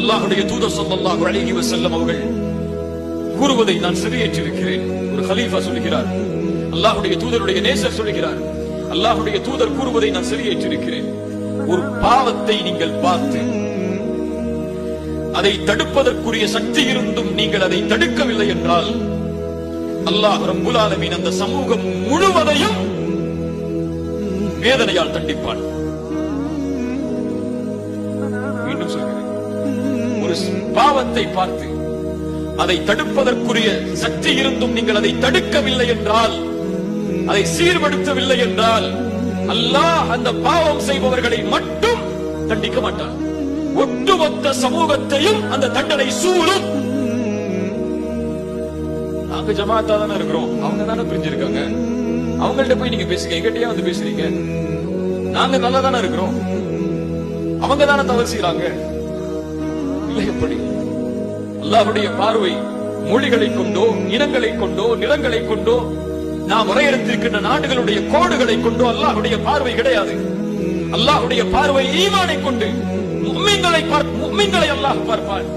அல்லாஹ்வுடைய தூதர் ஸல்லல்லாஹு அலைஹி வஸல்லம் அவர்கள் கூறுவதை நான் செவியேற்றிருக்கிறேன். ஒரு கலீஃபா சொல்கிறார், அல்லாஹ்வுடைய தூதருடைய நேசர் சொல்கிறார், அல்லாஹ்வுடைய தூதர் கூறுவதை நான் செவியேற்றிருக்கிறேன். ஒரு பாவத்தை நீங்கள் பார்த்து அதை தடுப்பதற்குரிய சக்தி இருந்தும் நீங்கள் அதை தடுக்கவில்லை என்றால் அல்லாஹ் ரப்பல் ஆலமீன் அந்த சமூகம் முழுவதையும் வேதனையால் தண்டிப்பான். மீண்டும் சொல்கிறேன், ஒரு பாவத்தை பார்த்து அதை தடுப்பதற்குரிய சக்தி இருந்தும் நீங்கள் அதை தடுக்கவில்லை என்றால், அதை சீர்படுத்தவில்லை என்றால் அல்லாஹ் அந்த பாவம் செய்பவர்களை மட்டும் தண்டிக்க மாட்டான், ஒட்டுமொத்த சமூகத்தையும் அந்த தண்டனை சூழும். நாங்க ஜமாத்தா தானே இருக்கிறோம், அவங்க தானே பிரிஞ்சிருக்காங்க, அவங்கள்ட்ட போய் நீங்க பேசுங்க, எங்கிட்டயே வந்து பேசுறீங்க. நாங்க நல்லா தானே இருக்கிறோம், அவங்க தானே தவறு செய்யறாங்க. இல்லை, எப்படி? அல்லாஹ்வுடைய பார்வை மொழிகளை கொண்டோ இனங்களை கொண்டோ நிறங்களை கொண்டோ நாம் வரையறுத்திருக்கின்ற நாடுகளுடைய கோடுகளை கொண்டோ அல்லாஹ்வுடைய பார்வை கிடையாது. அல்லாஹ்வுடைய பார்வை ஈமானை கொண்டு முஃமின்களை அல்லாஹ் பார்ப்பான்.